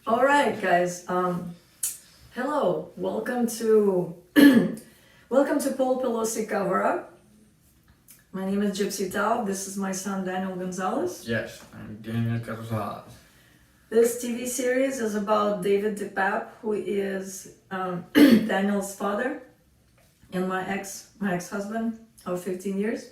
All right, guys. Hello. Welcome to welcome to Paul Pelosi Cover Up. My name is Gypsy Taub. This is my son Daniel Gonzalez. Yes, I'm Daniel Gonzalez. This TV series is about David dePape, who is Daniel's father and my ex-husband of 15 years.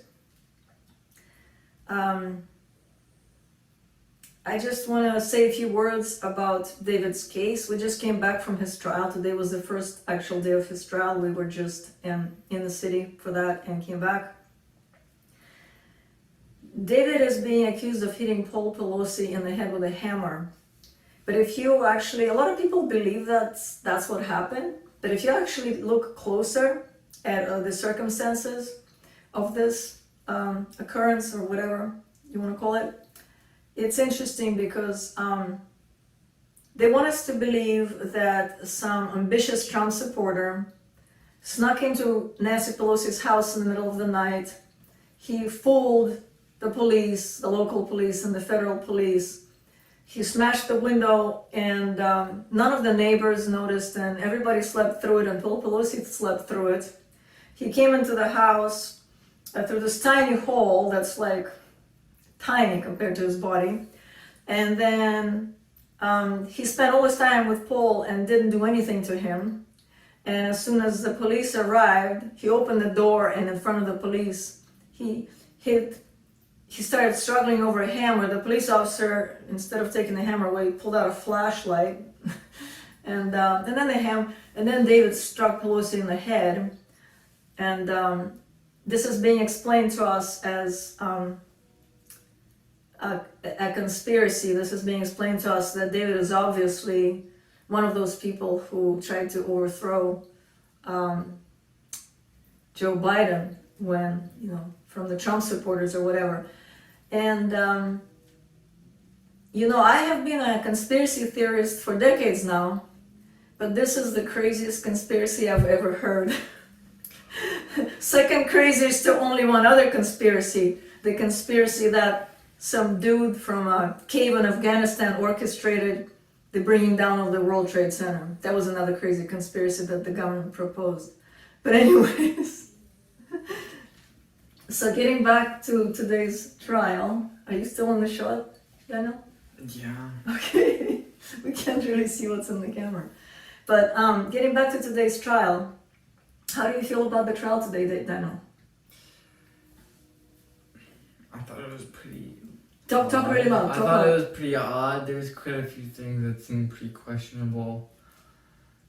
I just want to say a few words about David's case. We just came back from his trial. Today was the first actual day of his trial. We were just in the city for that and came back. David is being accused of hitting Paul Pelosi in the head with a hammer. But if you actually, a lot of people believe that's what happened. But if you actually look closer at the circumstances of this occurrence, or whatever you want to call it, it's interesting because they want us to believe that some ambitious Trump supporter snuck into Nancy Pelosi's house in the middle of the night. He fooled the police, the local police and the federal police. He smashed the window and none of the neighbors noticed, and everybody slept through it until Pelosi slept through it. He came into the house through this tiny hole that's like tiny compared to his body, and then he spent all his time with Paul and didn't do anything to him. And as soon as the police arrived, he opened the door, and in front of the police he started struggling over a hammer. The police officer, instead of taking the hammer away, pulled out a flashlight and then David struck Pelosi in the head. And this is being explained to us as a conspiracy. This is being explained to us that David is obviously one of those people who tried to overthrow Joe Biden when, from the Trump supporters or whatever. And, I have been a conspiracy theorist for decades now, but this is the craziest conspiracy I've ever heard. Second craziest to only one other conspiracy, the conspiracy that some dude from a cave in Afghanistan orchestrated the bringing down of the World Trade Center. That was another crazy conspiracy that the government proposed. But anyways, so getting back to today's trial, are you still on the shot, Daniel? Yeah. Okay, we can't really see what's in the camera. But getting back to today's trial, how do you feel about the trial today, Daniel? I thought it was pretty... Talk really loud. I thought it was pretty odd. There was quite a few things that seemed pretty questionable.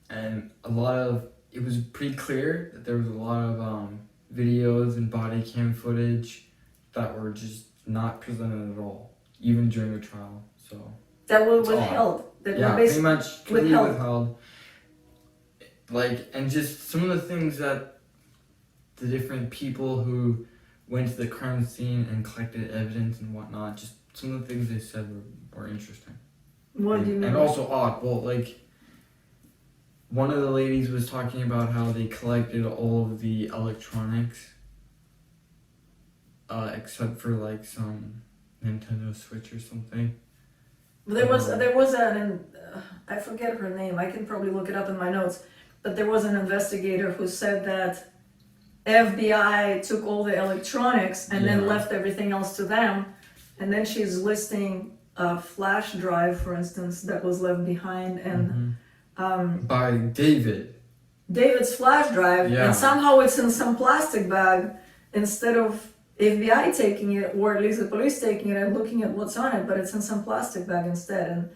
And it was pretty clear that there was a lot of videos and body cam footage that were just not presented at all, even during the trial. So that were withheld. Pretty much completely withheld. And just some of the things that the different people who went to the crime scene and collected evidence and whatnot, just some of the things they said were interesting. What do you mean? And also odd. Well, one of the ladies was talking about how they collected all of the electronics, except for some Nintendo Switch or something. There was I forget her name. I can probably look it up in my notes. But there was an investigator who said that FBI took all the electronics and then left everything else to them. And then she's listing a flash drive, for instance, that was left behind, and by David's flash drive, and somehow it's in some plastic bag instead of FBI taking it, or at least the police taking it and looking at what's on it, but it's in some plastic bag instead. And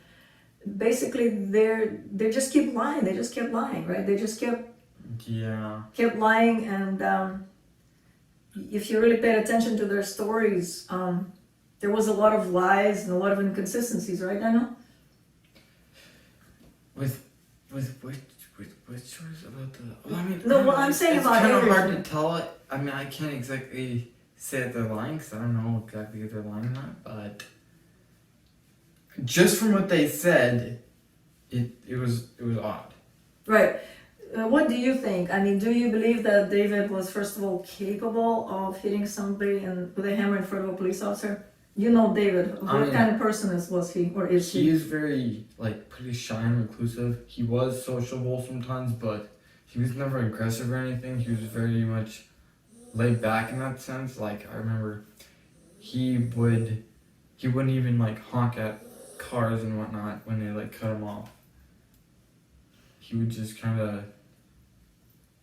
basically they just keep lying. They just kept lying, right? They just kept lying. And if you really paid attention to their stories, there was a lot of lies and a lot of inconsistencies, right, Daniel? With which stories about the... Well, I'm saying it's about kind of everything. hard to tell. I can't exactly say that they're lying because I don't know exactly if they're lying or not, but just from what they said, it was odd. Right. What do you think? Do you believe that David was, first of all, capable of hitting somebody with a hammer in front of a police officer? You know David. I What mean, kind of person was he or is he he? is very, like, pretty shy and reclusive. He was sociable sometimes, but he was never aggressive or anything. He was very much laid back in that sense. Like, I remember he wouldn't even, like, honk at cars and whatnot when they, like, cut him off. He would just kind of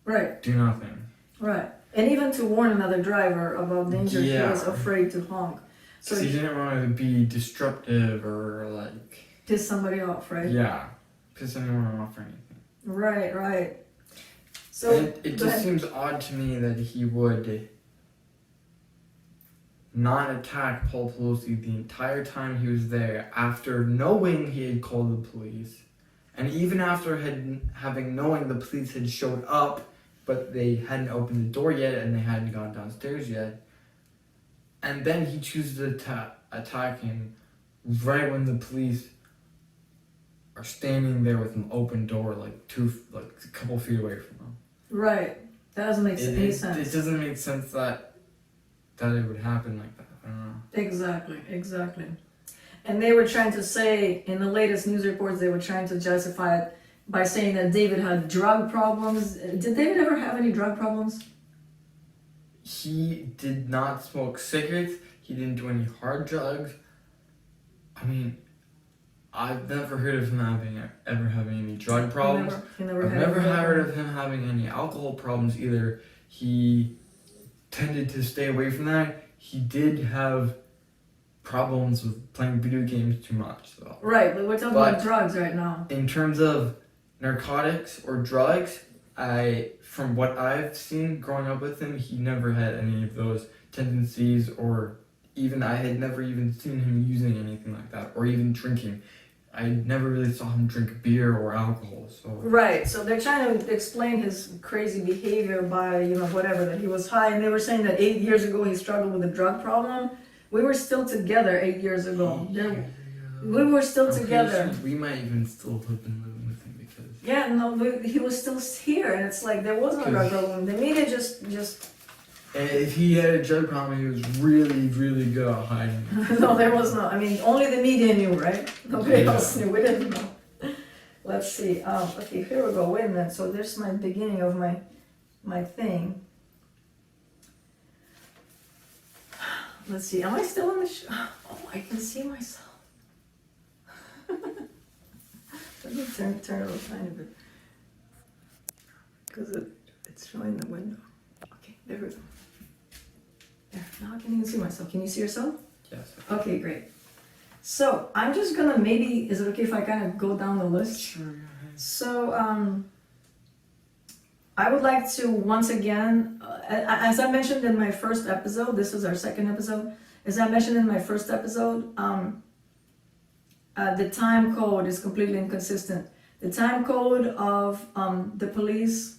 Right, do nothing. right. And even to warn another driver about danger, he was afraid to honk. So he didn't want to be disruptive or, like... piss somebody off, right? Yeah, piss anyone off or anything. Right, right. So It just seems odd to me that he would not attack Paul Pelosi the entire time he was there after knowing he had called the police, and even after knowing the police had showed up, but they hadn't opened the door yet and they hadn't gone downstairs yet, and then he chooses to attack him right when the police are standing there with an open door, like a couple feet away from him. right. That doesn't make any sense. It doesn't make sense that it would happen like that. I don't know. Exactly. And they were trying to say, in the latest news reports, they were trying to justify it by saying that David had drug problems. Did David ever have any drug problems? He did not smoke cigarettes. He didn't do any hard drugs. I mean, I've never heard of him ever having any drug problems. I've never heard of him having any alcohol problems either. He tended to stay away from that. He did have problems with playing video games too much, though. Right, but we're talking about drugs right now. In terms of narcotics or drugs, from what I've seen growing up with him, he never had any of those tendencies, or I had never even seen him using anything like that, or even drinking. I never really saw him drink beer or alcohol, so... Right, so they're trying to explain his crazy behavior by, whatever, that he was high, and they were saying that 8 years ago he struggled with a drug problem. We were still together 8 years ago. We were still together. We might even still have been living with him because... Yeah, no, he was still here, and it's like there was no drug problem. The media just... If he had a drug problem, he was really, really good at hiding it. No, there was no. I mean, only the media knew, right? Nobody else knew. We didn't know. Let's see. Okay, here we go. Wait a minute. So there's my beginning of my thing. Let's see. Am I still on the show? Oh, I can see myself. Let me turn it a tiny bit. Because it's showing the window. Okay, there we go. There, now I can even see myself. Can you see yourself? Yes. Okay, great. So I'm just gonna is it okay if I kind of go down the list? Sure. So I would like to once again, as I mentioned in my first episode, this is our second episode. As I mentioned in my first episode, the time code is completely inconsistent. The time code of the police.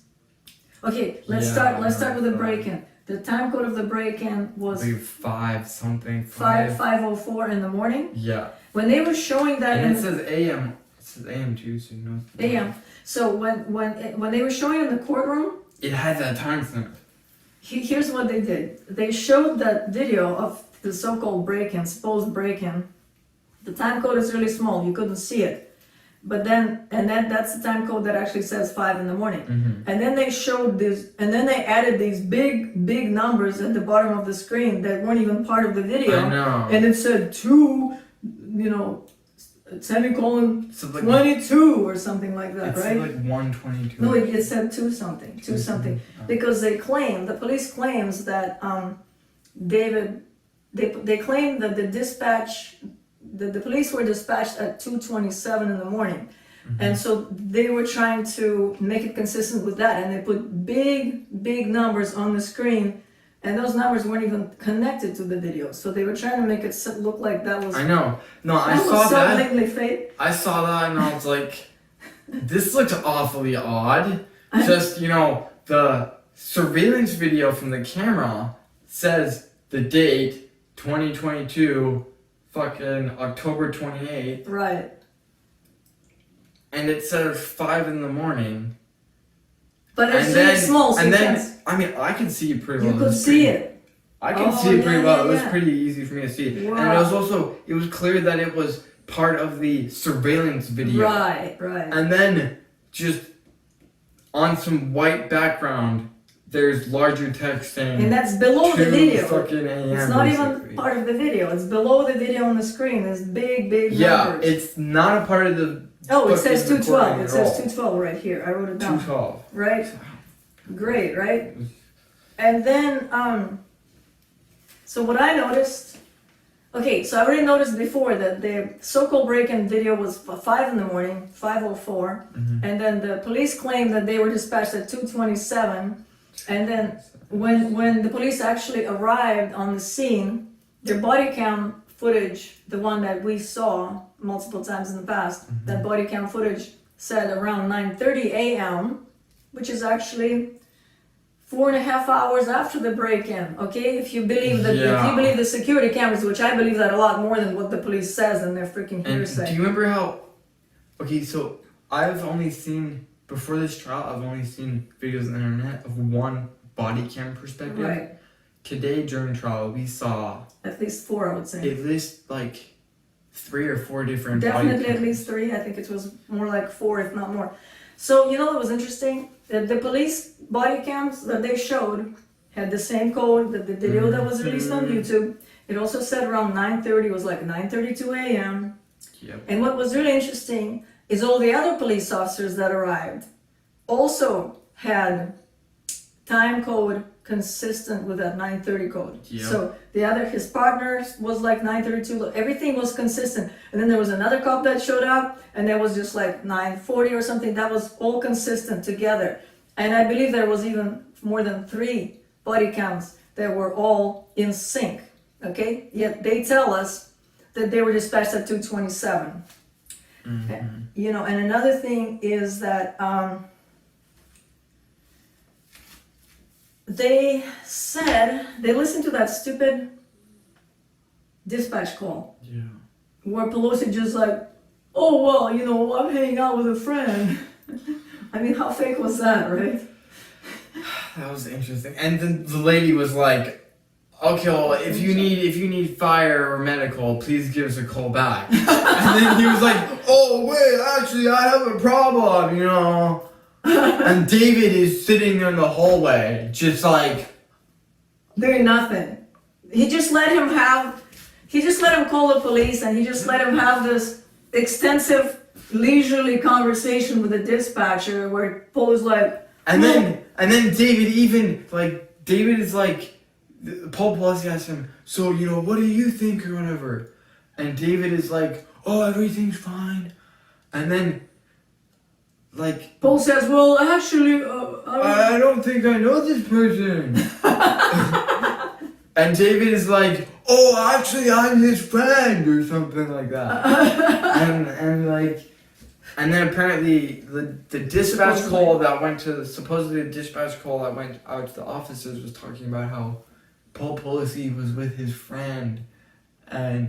Okay, let's start with the break-in. The time code of the break-in was 5:04 in the morning. Yeah. When they were showing that, and it says AM. It says AM too, so you know. AM. So when they were showing in the courtroom, it had that time stamp. Here's what they did. They showed that video of the so-called break-in, supposed break-in. The time code is really small. You couldn't see it. But then that's the time code that actually says 5 in the morning. Mm-hmm. And then they showed this, and then they added these big numbers at the bottom of the screen that weren't even part of the video. I know. And it said 2, semicolon so like 22 or something like that, right? It's like 122. No, it said 2 something, because the police claims that they claim that the police were dispatched at 2:27 in the morning. Mm-hmm. And so they were trying to make it consistent with that, and they put big numbers on the screen, and those numbers weren't even connected to the video. So they were trying to make it look like that was... I know. No, I saw was so that. blatantly fake. I saw that and I was like, this looks awfully odd. Just, the surveillance video from the camera says the date, 2022, fucking October 28th. Right. And it says 5 in the morning. But it's really small, so I can see it pretty well. You could see it. I can Oh, see it pretty yeah, well. yeah, It was yeah. pretty easy for me to see. Wow. And it was clear that it was part of the surveillance video. Right. And then just on some white background, there's larger text saying And that's below the 2 video. fucking a.m. It's not basically. even part of the video. It's below the video on the screen. There's big Yeah, numbers. it's not a part of the Oh, it says fucking 212. recording It at says all. 212 right here. I wrote it down. 212. Right? Great, right? And then, so what I noticed, okay, so I already noticed before that the so-called break-in video was 5 in the morning, 5:04, and then the police claimed that they were dispatched at 2:27, and then when the police actually arrived on the scene, their body cam footage, the one that we saw multiple times in the past, that body cam footage said around 9:30 a.m., which is actually 4.5 hours after the break-in. Okay, if you believe that, if you believe the security cameras, which I believe that a lot more than what the police says in their freaking And hearsay. do you remember how? Okay, so I've only seen before this trial. I've only seen videos on the internet of one body cam perspective. Right. Today during trial, we saw At least 4, I would say. at least like 3 or 4 different. Definitely body at cams. least 3. I think it was more like 4, if not more. So you know what was interesting? That the police body cams that they showed had the same code that the video that was released on YouTube. It also said around 9:30. It was like 9:32 a.m. Yep. And what was really interesting is all the other police officers that arrived also had time code consistent with that 9:30 code. Yep. So his partners was like 9:32. Everything was consistent. And then there was another cop that showed up, and that was just like 9:40 or something. That was all consistent together. And I believe there was even more than 3 body cams that were all in sync. Okay, yet they tell us that they were dispatched at 2:27. You know, and another thing is that they said they listened to that stupid dispatch call Yeah. where Pelosi just like, oh well, you know, I'm hanging out with a friend. I mean, how fake was that, right? That was interesting. And then the lady was like, "Okay, well, if you need fire or medical, please give us a call back." And then he was like, "Oh wait, actually, I have a problem, you know." And David is sitting in the hallway, just like Doing nothing. He just let him call the police, and he just let him have this extensive, leisurely conversation with the dispatcher where Paul was like, and then David is like, Paul Pelosi asked him, "So, you know, what do you think or whatever?" And David is like, "Oh, everything's fine." And then like Paul says, well, actually, I don't think I know this person. And David is like, "Oh, actually, I'm his friend," or something like that. And then apparently the dispatch call that went to out to the officers was talking about how Paul Pelosi was with his friend, and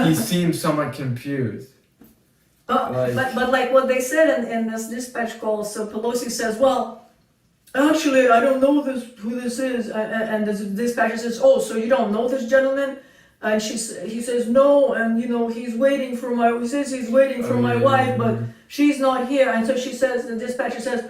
he seemed somewhat confused. but like what they said in this dispatch call, so Pelosi says, well, actually, I don't know who this is, and the dispatcher says, oh, so you don't know this gentleman? And he says, no, and you know, he's waiting for my wife, but she's not here. And so the dispatcher says,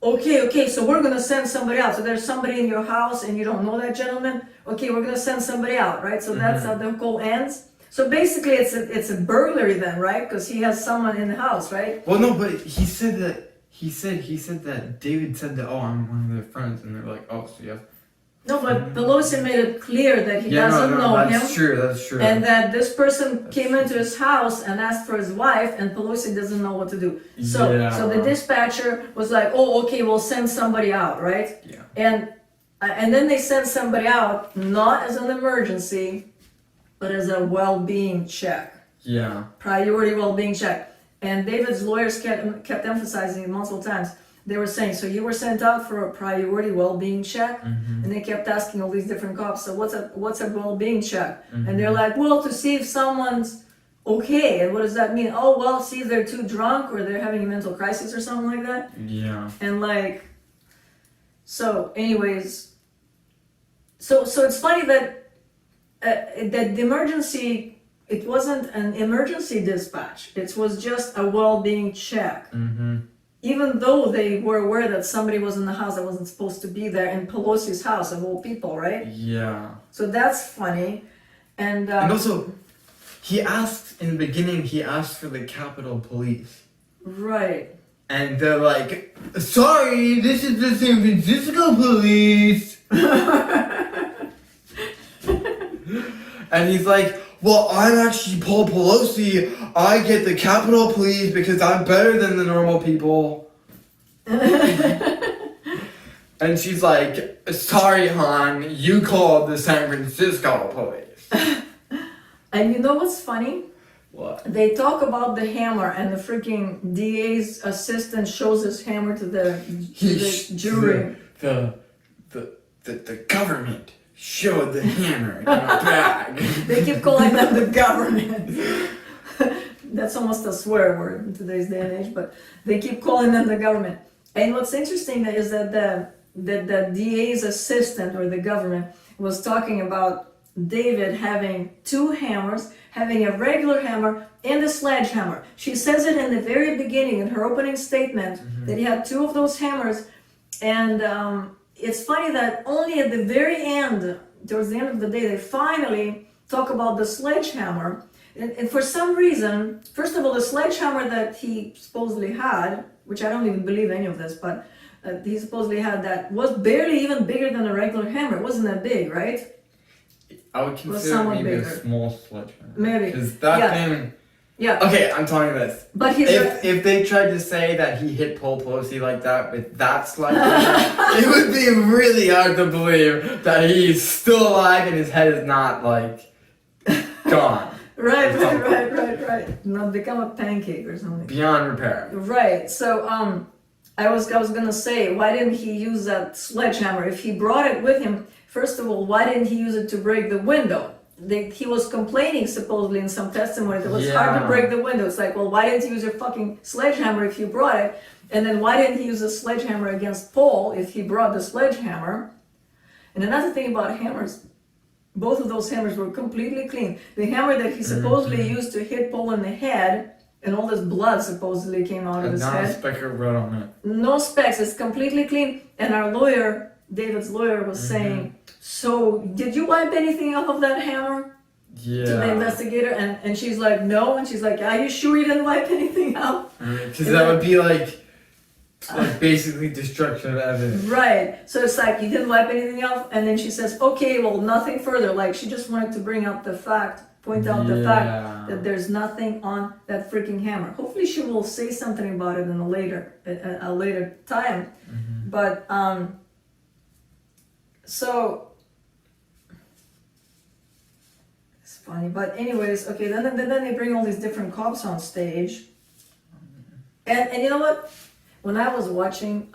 okay, so we're gonna send somebody out. So there's somebody in your house and you don't know that gentleman? Okay, we're gonna send somebody out, right? So that's how the call ends. So basically it's a burglary then, right? Because he has someone in the house, right? Well, no, but he said that David said that, "Oh, I'm one of their friends," and they're like, "Oh, so yeah." No, but Pelosi made it clear that he doesn't know him. That's true. And that this person came into his house and asked for his wife, and Pelosi doesn't know what to do. So the dispatcher was like, "Oh, okay, we'll send somebody out, right?" Yeah. And then they sent somebody out not as an emergency, but as a well-being check, Yeah. priority well-being check. And David's lawyers kept emphasizing it multiple times. They were saying, so you were sent out for a priority well-being check? And they kept asking all these different cops, so what's a well-being check? And they're like, well, to see if someone's okay. And what does that mean? Oh, well, see if they're too drunk or they're having a mental crisis or something like that. Yeah. And so anyways, so it's funny that that the emergency, it wasn't an emergency dispatch. It was just a well-being check. Mm-hmm. Even though they were aware that somebody was in the house that wasn't supposed to be there, in Pelosi's house of all people, right? Yeah. So that's funny. And also, he asked, in the beginning, he asked for the Capitol Police. right. And they're like, sorry, this is the San Francisco Police. And he's like, well, I'm actually Paul Pelosi. I get the Capitol Police because I'm better than the normal people. And she's like, sorry, hon, you called the San Francisco Police. And you know what's funny? What? They talk about the hammer, and the freaking DA's assistant shows his hammer to the jury. The government showed the hammer in a bag. They keep calling them the government. That's almost a swear word in today's day and age, but they keep calling them the government. And what's interesting is that the DA's assistant, or the government, was talking about David having two hammers, having a regular hammer and a sledgehammer. She says it in the very beginning, in her opening statement, that he had two of those hammers. And it's funny that only at the very end, towards the end of the day, they finally talk about the sledgehammer. And for some reason, first of all, the sledgehammer that he supposedly had, which I don't even believe any of this, but he supposedly had, that was barely even bigger than a regular hammer. It wasn't that big, right? I would consider maybe bigger. a small sledgehammer. Maybe. Because that thing... Yeah. Okay, I'm telling you this. But if they tried to say that he hit Paul Pelosi like that with that sledgehammer, it would be really hard to believe that he's still alive and his head is not, like, gone. Right. Not become a pancake or something. Beyond repair. Right. So, I was gonna say, why didn't he use that sledgehammer? If he brought it with him, first of all, why didn't he use it to break the window? He was complaining supposedly in some testimony that it was hard to break the window. It's like, well, why didn't you use your fucking sledgehammer if you brought it? And then why didn't he use a sledgehammer against Paul if he brought the sledgehammer? And another thing about hammers, both of those hammers were completely clean. The hammer that he supposedly used to hit Paul in the head, and all this blood supposedly came out of his head. Not a speck of blood on it. No specks, it's completely clean. And our lawyer, David's lawyer, was saying, so did you wipe anything off of that hammer? Yeah. To the investigator, and she's like, no, and she's like, are you sure you didn't wipe anything out? Because that would be like basically destruction of evidence. Right. So it's like, you didn't wipe anything off, and then she says, okay, well, nothing further. Like, she just wanted to bring out the fact, point out the fact that there's nothing on that freaking hammer. Hopefully she will say something about it in a later time. But so it's funny. But anyways, okay, then they bring all these different cops on stage. And you know what? When I was watching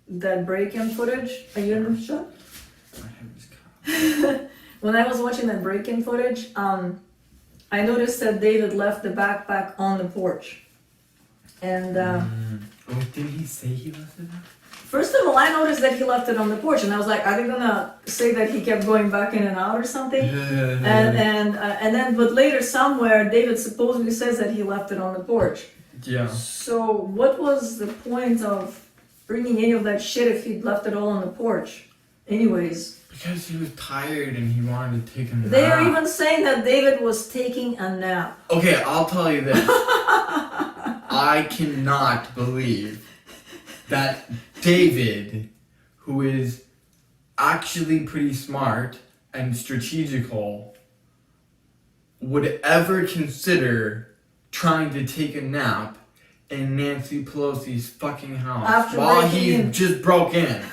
that break-in footage, are you in the shot? When I was watching that break-in footage, I noticed that David left the backpack on the porch. And oh, did he say he left it there? First of all, I noticed that he left it on the porch, and I was like, are they gonna say that he kept going back in and out or something? And then, but later somewhere, David supposedly says that he left it on the porch. Yeah. So what was the point of bringing any of that shit if he'd left it all on the porch? Anyways. Because he was tired and he wanted to take a nap. They are even saying that David was taking a nap. Okay, I'll tell you this. I cannot believe that David, who is actually pretty smart and strategical, would ever consider trying to take a nap in Nancy Pelosi's fucking house while he just broke in.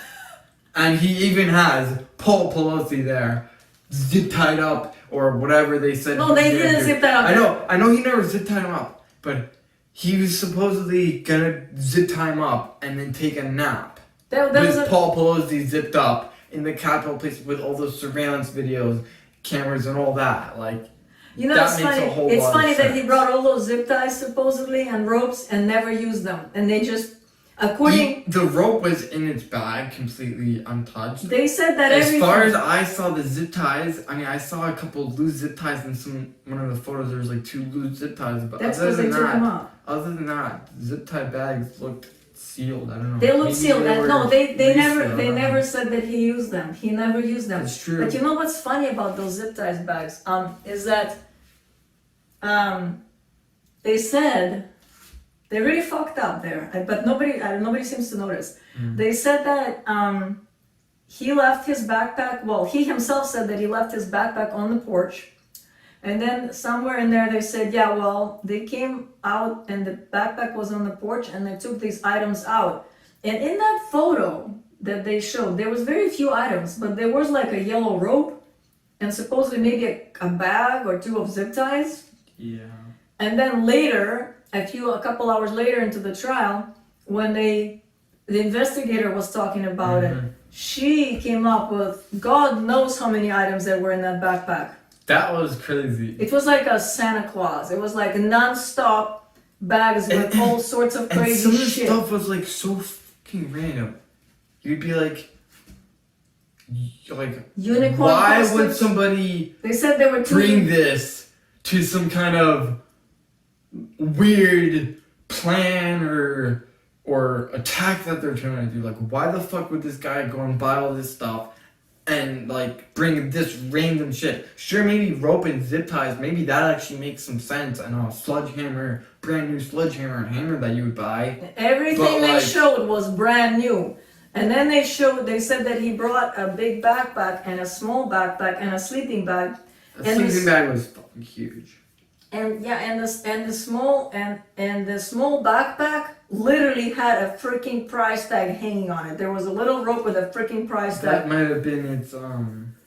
And he even has Paul Pelosi there, zip tied up or whatever they said. No, they didn't zip that up. I know he never zip tied him up, but he was supposedly gonna zip tie him up and then take a nap. With Paul Pelosi zipped up in the Capitol place with all those surveillance videos, cameras and all that. Like, you know, that makes a whole it's lot funny of that sense. he brought all those zip ties supposedly and ropes and never used them. And they just, According, The rope was in its bag, completely untouched. they said that As everything. far as I saw the zip ties, I mean, I saw a couple loose zip ties in one of the photos. There was like 2 loose zip ties, but That's because they took them out. other than that, zip tie bags looked sealed. I don't know. They look Maybe sealed. they And were no, they never resealed, they I don't never know. said that he used them. He never used them. That's true. But you know what's funny about those zip ties bags? Is that they said they really fucked up there, but nobody seems to notice. They said that he left his backpack. Well, he himself said that he left his backpack on the porch, and then somewhere in there they said, yeah, well, they came out and the backpack was on the porch, and they took these items out. And in that photo that they showed, there was very few items, but there was like a yellow rope, and supposedly maybe a bag or 2 of zip ties. Yeah. And then later, a couple hours later into the trial, when the investigator was talking about it, she came up with God knows how many items that were in that backpack. That was crazy. It was like a Santa Claus. It was like non-stop bags with all sorts of crazy and some of the shit. stuff was like so fucking random. You'd be like Unicorn why would costumes? somebody They said there were 2. bring this to some kind of weird plan or attack that they're trying to do? Like, why the fuck would this guy go and buy all this stuff and like bring this random shit? Sure, maybe rope and zip ties, maybe that actually makes some sense. I know, a sledgehammer, brand new sledgehammer and hammer that you would buy. Everything But, they like- showed was brand new. And then they said that he brought a big backpack and a small backpack and a sleeping bag. A And sleeping bag was fucking huge. And yeah, and the small backpack literally had a freaking price tag hanging on it. There was a little rope with a freaking price That tag. might have been its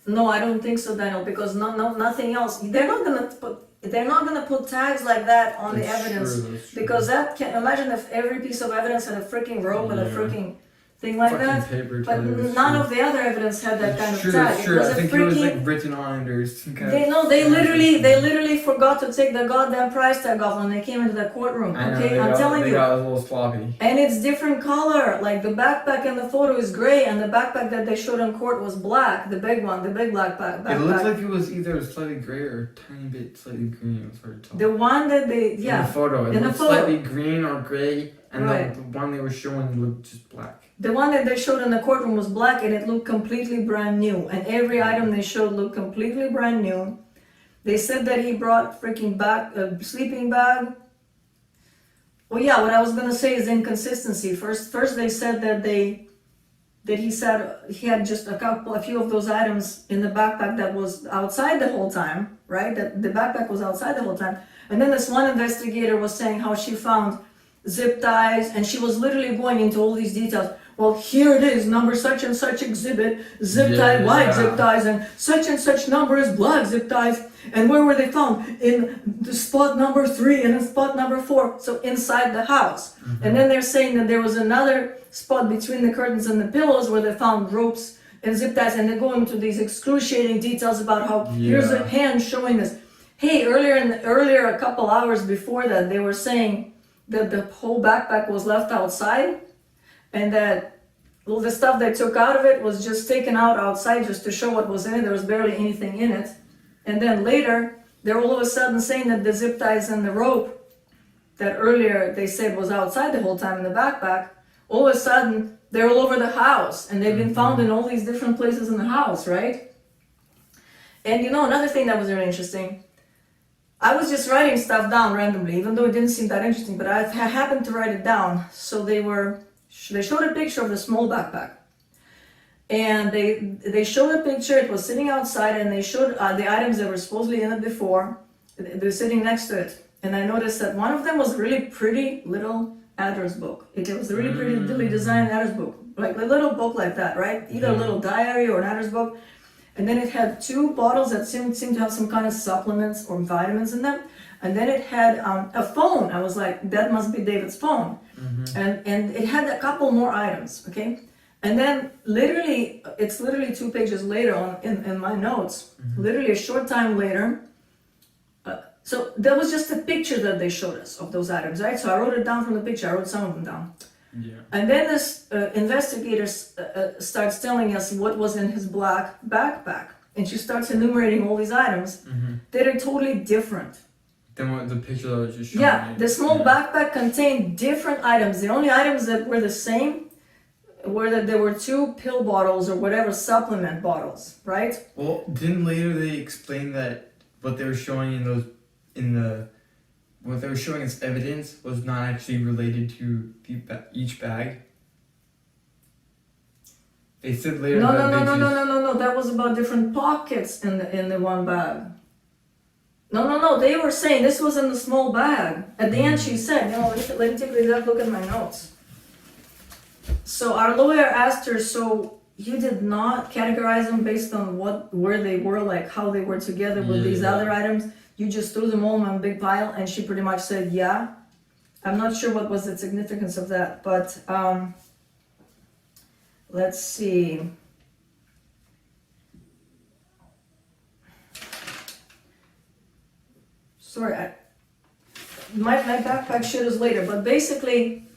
No, I don't think so, Daniel, because nothing else. They're not gonna put tags like that on the That's evidence, true, that's true. because that can imagine if every piece of evidence had a freaking rope and a Yeah. freaking thing like fucking that. paper But tag was none true. of the other evidence had that kind of True, tag. that's true. It was I a think it was freaking. like written on it or some kind They of. they literally forgot to take the goddamn price tag off when they came into the courtroom. I know, Okay, they I'm got, telling they you. got a little sloppy. And it's different color. Like the backpack in the photo is gray, and the backpack that they showed in court was black. The big one, the big black backpack. It looked like it was either slightly gray or a tiny bit slightly green. It was hard to tell. the one that they In the photo, it in the looked photo. slightly green or gray, and Right. the one they were showing looked just black. The one that they showed in the courtroom was black, and it looked completely brand new. And every item they showed looked completely brand new. They said that he brought freaking sleeping bag. Well, yeah, what I was gonna say is inconsistency. First they said that he said he had just a few of those items in the backpack that was outside the whole time, right? That the backpack was outside the whole time. And then this one investigator was saying how she found zip ties, and she was literally going into all these details. Well, here it is, number such and such exhibit, zip tie, white zip ties, and such number is black zip ties. And where were they found? In the spot number 3 and in spot number 4. So inside the house. And then they're saying that there was another spot between the curtains and the pillows where they found ropes and zip ties, and they're going into these excruciating details about how here's a hand showing this. Hey, earlier a couple hours before that, they were saying that the whole backpack was left outside, and that all the stuff they took out of it was just taken out outside just to show what was in it. There was barely anything in it. And then later, they're all of a sudden saying that the zip ties and the rope that earlier they said was outside the whole time in the backpack, all of a sudden they're all over the house, and they've been found in all these different places in the house, right? And you know, another thing that was really interesting, I was just writing stuff down randomly, even though it didn't seem that interesting, but I happened to write it down. So they showed a picture of the small backpack, and they showed a picture. It was sitting outside, and they showed the items that were supposedly in it before. They're sitting next to it, and I noticed that one of them was a really pretty little address book. It was a really pretty designed address book, like a little book like that, right? Either a little diary or an address book. And then it had 2 bottles that seemed to have some kind of supplements or vitamins in them. And then it had a phone. I was like, that must be David's phone. And it had a couple more items, okay? And then it's literally 2 pages later in my notes, literally a short time later. So that was just a picture that they showed us of those items, right? So I wrote it down from the picture. I wrote some of them down. Yeah. And then this investigator starts telling us what was in his black backpack. And she starts enumerating all these items that are totally different. Then what the picture that was just showing Yeah, me. the small backpack contained different items. The only items that were the same were that there were 2 pill bottles or whatever, supplement bottles, right? Well, didn't later they explain that what they were showing what they were showing as evidence was not actually related to each bag? They said later No, that that was about different pockets in the one bag. No, they were saying this was in the small bag. At the end she said, let me take a exact look at my notes. So our lawyer asked her, so you did not categorize them based on where they were, like how they were together with these other items? You just threw them all in one big pile? And she pretty much said, yeah. I'm not sure what was the significance of that, but let's see. Sorry, my backpack shit is later, but basically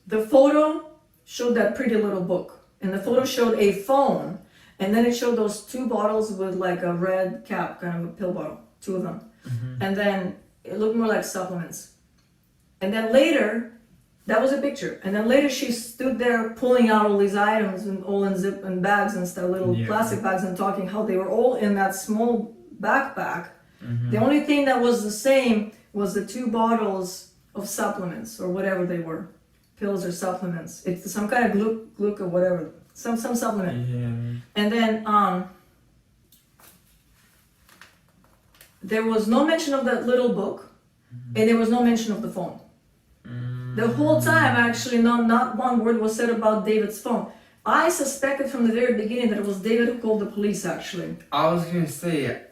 the photo showed that pretty little book, and the photo showed a phone, and then it showed those 2 bottles with like a red cap, kind of a pill bottle, 2 of them. And then it looked more like supplements. And then later, that was a picture. And then later she stood there pulling out all these items and all in zip and bags and stuff, little plastic bags, and talking how they were all in that small backpack. The only thing that was the same was the 2 bottles of supplements or whatever they were, pills or supplements. It's some kind of gluc or whatever, some supplement. Yeah. And then there was no mention of that little book, and there was no mention of the phone. The whole time, actually, not one word was said about David's phone. I suspected from the very beginning that it was David who called the police, actually. I was gonna say,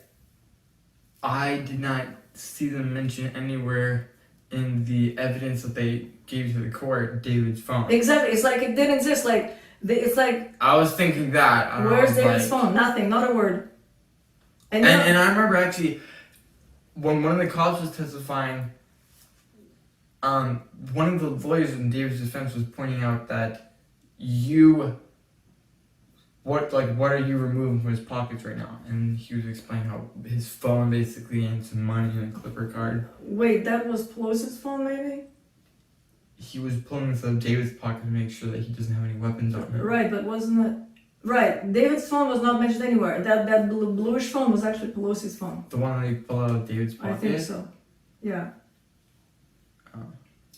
I did not see them mention anywhere in the evidence that they gave to the court David's phone. Exactly, it's like it didn't exist. It's like I was thinking that. Where's David's phone? Nothing, not a word. And I remember actually when one of the cops was testifying, one of the lawyers in David's defense was pointing out that what are you removing from his pockets right now? And he was explaining how his phone basically and some money and a Clipper card. Wait, that was Pelosi's phone, maybe? He was pulling this out of David's pocket to make sure that he doesn't have any weapons on him. Right, but wasn't it? Right, David's phone was not mentioned anywhere. That bluish phone was actually Pelosi's phone. The one that he pulled out of David's pocket? I think so. Yeah. Oh.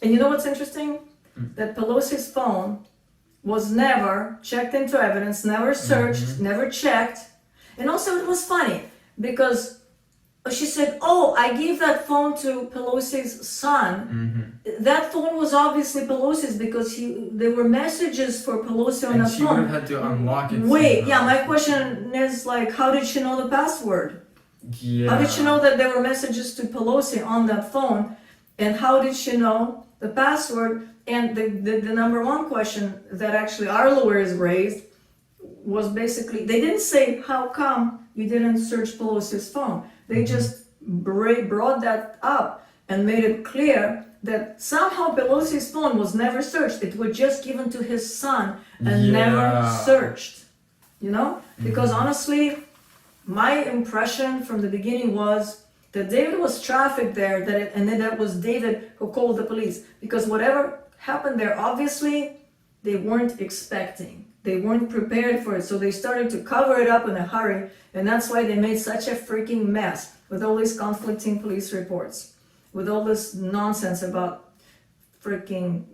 And you know what's interesting? That Pelosi's phone was never checked into evidence, never searched, never checked. And also it was funny because she said, oh, I gave that phone to Pelosi's son. That phone was obviously Pelosi's because there were messages for Pelosi on that phone. And she would have had to unlock it. Wait, yeah, my question is like, how did she know the password? Yeah. How did she know that there were messages to Pelosi on that phone? And how did she know the password? And the number one question that actually our lawyers raised was basically, they didn't say, how come you didn't search Pelosi's phone? They just brought that up and made it clear that somehow Pelosi's phone was never searched. It was just given to his son and never searched, Because honestly, my impression from the beginning was that David was trafficked there, and then that was David who called the police. Because whatever happened there, obviously, they weren't expecting. They weren't prepared for it. So they started to cover it up in a hurry. And that's why they made such a freaking mess with all these conflicting police reports, with all this nonsense about freaking,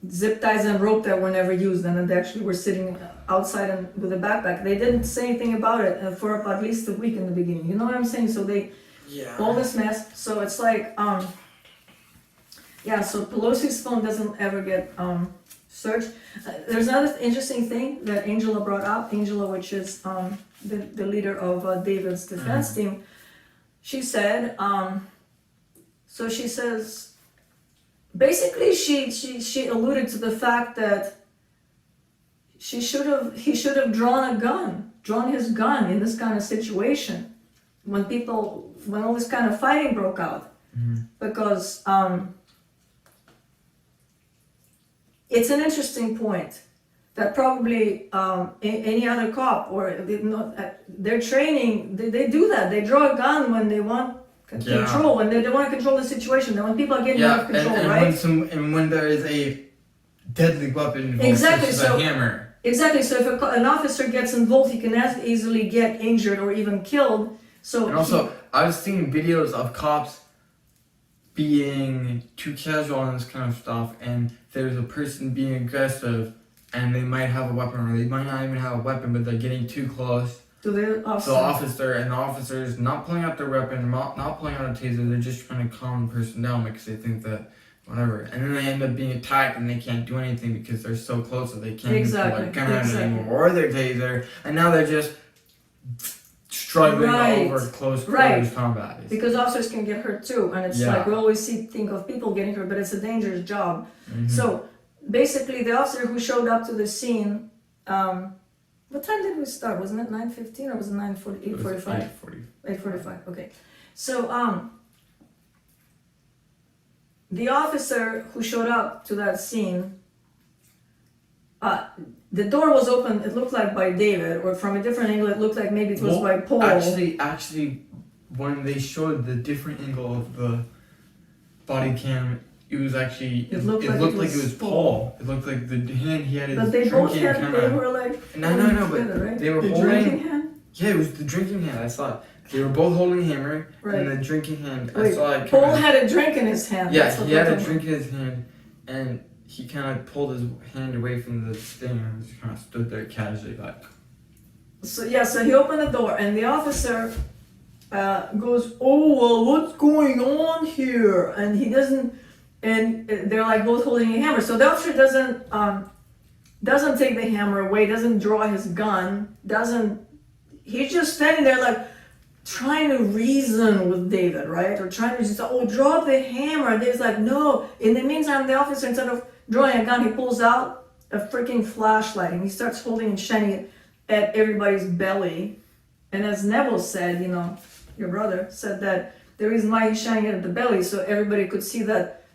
zip ties and rope that were never used. And they actually were sitting outside with a backpack. They didn't say anything about it for at least a week in the beginning. You know what I'm saying? So all this mess. So it's like, so Pelosi's phone doesn't ever get searched. There's another interesting thing that Angela brought up. Angela, which is the leader of David's defense team. She said, she says, basically she alluded to the fact that he should have drawn his gun in this kind of situation when all this kind of fighting broke out. Because it's an interesting point that probably any other cop or their training, they do that. They draw a gun when they want control, when they want to control the situation, when people are getting out of control, and right? When there is a deadly weapon involved, exactly, such as a hammer. Exactly, so if an officer gets involved, he can as easily get injured or even killed. So and also, I've seen videos of cops being too casual on this kind of stuff, and there's a person being aggressive, and they might have a weapon, or they might not even have a weapon, but they're getting too close to the officer. And the officer is not pulling out their weapon, not pulling out a taser. They're just trying to calm the person down because they think that whatever, and then they end up being attacked, and they can't do anything because they're so close that they can't even pull their gun out anymore or their taser, and now they're just struggling over close quarters combat. Because officers can get hurt too, and it's like we always think of people getting hurt, but it's a dangerous job. So basically, the officer who showed up to the scene, what time did we start? Wasn't it 9:15 or was it 8:45? 8:45. Okay. So the officer who showed up to that scene, the door was open, it looked like by David, or from a different angle, it looked like maybe it was by Paul. Actually, when they showed the different angle of the body cam, it was actually, it looked like it was Paul. It looked like the hand he had his but they both had, they were like, but right? They were the holding, drinking hand? Yeah, it was the drinking hand, I saw it. They were both holding a hammer, and the drinking hand, I saw it. Paul had a drink in his hand. Yeah, he had a drink in his hand, and he kind of pulled his hand away from the thing and just kind of stood there casually like. So he opened the door, and the officer goes, "Oh, well, what's going on here?" And he doesn't, and they're like both holding a hammer. So the officer doesn't take the hammer away, doesn't draw his gun, he's just standing there like trying to reason with David, right? Or trying to just, drop the hammer. And David's like, no. In the meantime, the officer, instead of drawing a gun, he pulls out a freaking flashlight and he starts holding and shining it at everybody's belly. And as Neville said, your brother said that the reason why he's shining it at the belly so everybody could see that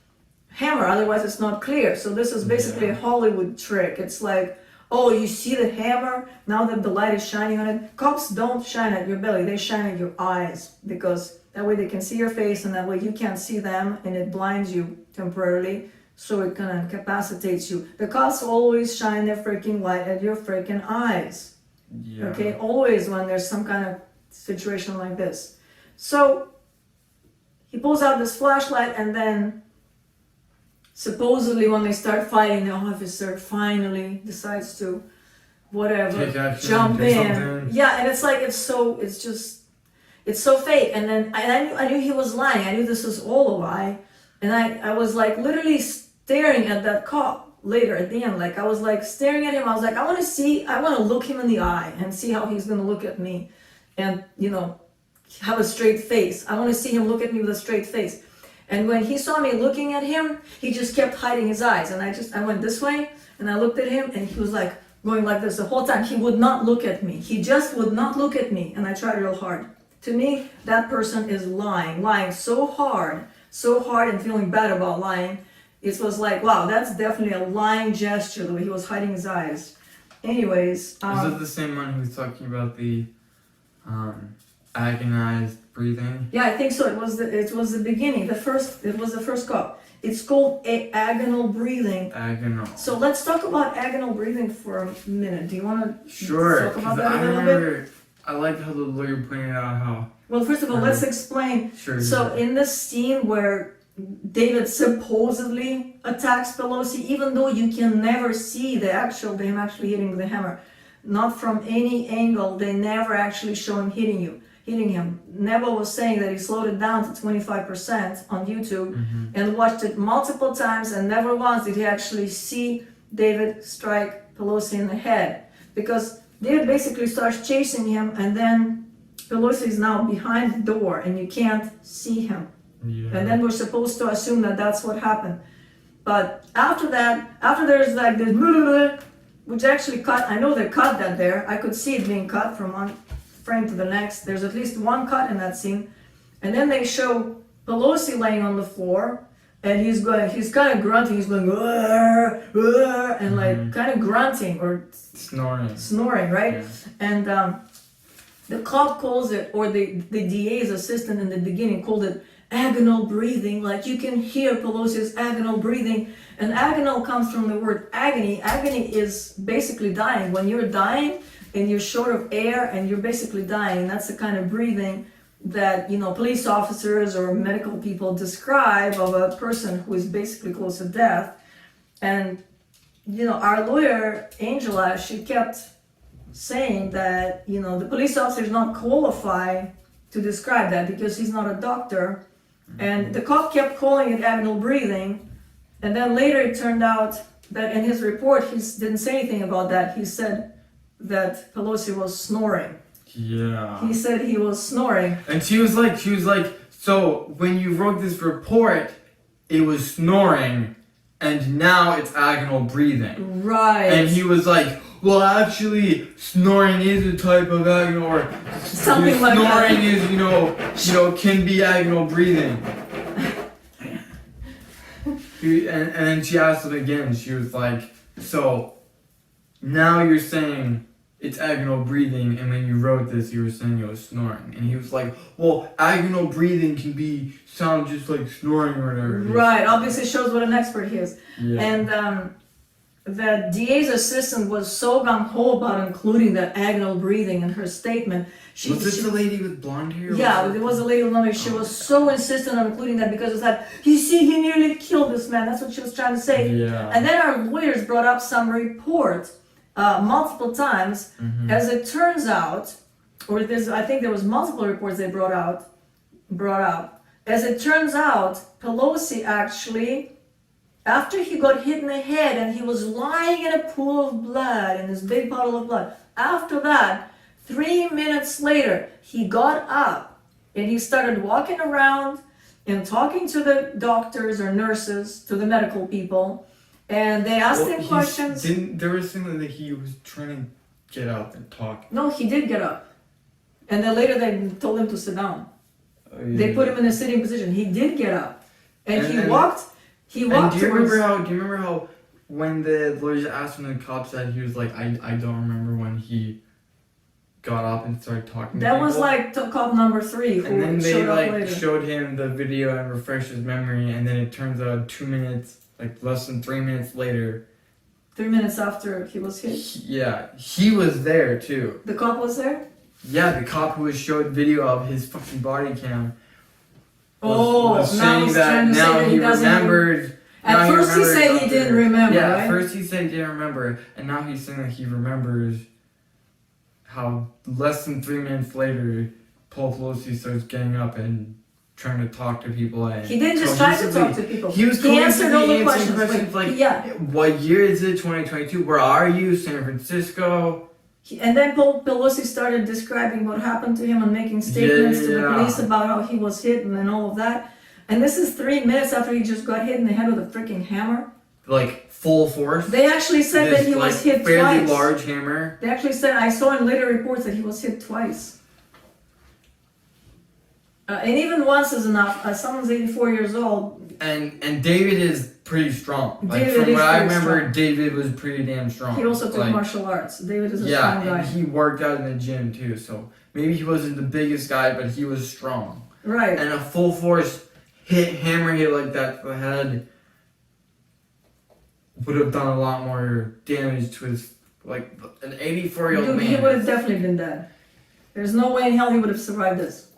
hammer, otherwise it's not clear. So this is basically a Hollywood trick. It's like, oh, you see the hammer? Now that the light is shining on it. Cops don't shine at your belly, they shine at your eyes, because that way they can see your face and that way you can't see them and it blinds you temporarily, so it kind of incapacitates you. The cops always shine their freaking light at your freaking eyes. Yeah. Okay, always when there's some kind of situation like this. So he pulls out this flashlight, and then supposedly when they start fighting, the officer finally decides to jump in. Yeah, and it's like it's so fake. And then I knew he was lying. I knew this was all a lie. And I was like literally staring at that cop later at the end. Like I was like staring at him. I was like, I want to look him in the eye and see how he's gonna look at me, and have a straight face. I want to see him look at me with a straight face. And when he saw me looking at him, he just kept hiding his eyes. And I went this way and I looked at him, and he was like going like this the whole time. He would not look at me. He just would not look at me. And I tried real hard. To me, that person is lying so hard and feeling bad about lying. It was like, wow, that's definitely a lying gesture, the way he was hiding his eyes. Anyways. Is it the same one who's talking about the agonized breathing? Yeah, I think so. It was the beginning. It was the first cop. It's called agonal breathing. Agonal. So let's talk about agonal breathing for a minute. Do you want to talk about that a little bit? I like how the lawyer pointed out how. Well, first of all, let's explain. Sure. So in the scene where David supposedly attacks Pelosi, even though you can never see him actually hitting the hammer, not from any angle, they never actually show him hitting him. Nebo was saying that he slowed it down to 25% on YouTube and watched it multiple times, and never once did he actually see David strike Pelosi in the head, because David basically starts chasing him, and then Pelosi is now behind the door and you can't see him. Yeah. And then we're supposed to assume that that's what happened. But after there's like this, which actually cut, I know they cut that there. I could see it being cut from one frame to the next. There's at least one cut in that scene. And then they show Pelosi laying on the floor, and he's kind of grunting, he's going, and like kind of grunting or snoring, right? Yeah. And the cop calls it, or the DA's assistant in the beginning called it agonal breathing, like you can hear Pelosi's agonal breathing. And agonal comes from the word agony. Agony is basically dying. When you're dying and you're short of air and you're basically dying, that's the kind of breathing that, you know, police officers or medical people describe of a person who is basically close to death. And, you know, our lawyer, Angela, she kept saying that, you know, the police officer is not qualified to describe that because he's not a doctor. And the cop kept calling it agonal breathing. And then later it turned out that in his report, he didn't say anything about that. He said that Pelosi was snoring. Yeah. He said he was snoring. And she was like, so when you wrote this report, it was snoring, and now it's agonal breathing. Right. And he was like, well, actually, snoring is a type of agonal, or something like that. Snoring is, you know, can be agonal breathing. And then she asked him again. She was like, so now you're saying it's agonal breathing, and when you wrote this, you were saying it was snoring. And he was like, well, agonal breathing can sound just like snoring or whatever. Right, obviously shows what an expert he is. Yeah. And the DA's assistant was so gung-ho about including that agonal breathing in her statement. Was this the lady with blonde hair? Yeah, there was a lady with blonde hair. She was so insistent on including that because it's like, you see, he nearly killed this man. That's what she was trying to say. Yeah. And then our lawyers brought up some report multiple times. As it turns out, I think there was multiple reports they brought out. As it turns out, Pelosi actually, after he got hit in the head and he was lying in a pool of blood, in this big puddle of blood, after that, 3 minutes later, he got up and he started walking around and talking to the doctors or nurses, to the medical people, and they asked him questions. There was something that he was trying to get up and talk. No, he did get up. And then later they told him to sit down. Oh, yeah. They put him in a sitting position. He did get up. And he walked do you remember how when the lawyers asked him, the cop said he was like, I don't remember when he got up and started talking to that people. was like cop number 3 who and then they showed up later. showed him the video and refreshed his memory, and then it turns out 2 minutes, like less than 3 minutes later, 3 minutes after he was hit. He was there too. The cop was there? Yeah, the cop who was showed video of his fucking body cam now was saying he's that trying to now say that he remembered. At first he said he didn't remember, Yeah, right? at first he said he didn't remember, and now he's saying that he remembers how less than 3 minutes later, Paul Pelosi starts getting up and trying to talk to people. And he didn't just try to talk to people. He answered all the questions. Like, what year is it? 2022? Where are you? San Francisco? And then Paul Pelosi started describing what happened to him and making statements to the police about how he was hit and all of that. And this is 3 minutes after he just got hit in the head with a freaking hammer. Like full force? They actually said that he was hit fairly twice. Large hammer? They actually said, I saw in later reports that he was hit twice. And even once is enough. Someone's 84 years old. And David is pretty strong. Like David from what I remember, strong. David was pretty damn strong. He also took martial arts. David is a strong guy. And he worked out in the gym too, so maybe he wasn't the biggest guy, but he was strong. Right. And a full force hammer hit like that to the head would have done a lot more damage to his, like, an 84-year-old man. He would have definitely been dead. There's no way in hell he would have survived this.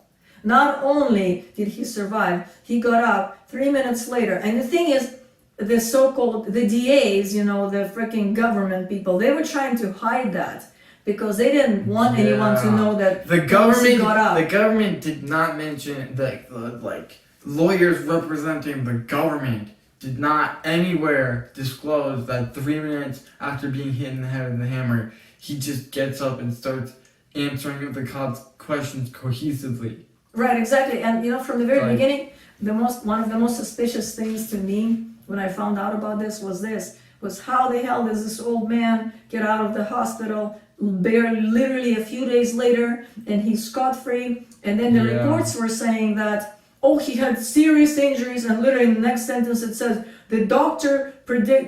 Not only did he survive, he got up 3 minutes later. And the thing is, the so-called, the DAs, you know, the freaking government people, they were trying to hide that because they didn't want anyone to know that the government got up. The government did not mention, the lawyers representing the government did not anywhere disclose that 3 minutes after being hit in the head with the hammer, he just gets up and starts answering the cops' questions cohesively. Right, exactly. And you know, from the very beginning, one of the most suspicious things to me when I found out about this was how the hell does this old man get out of the hospital literally a few days later and he's scot-free, and then the reports were saying that oh, he had serious injuries, and literally in the next sentence it says, the doctor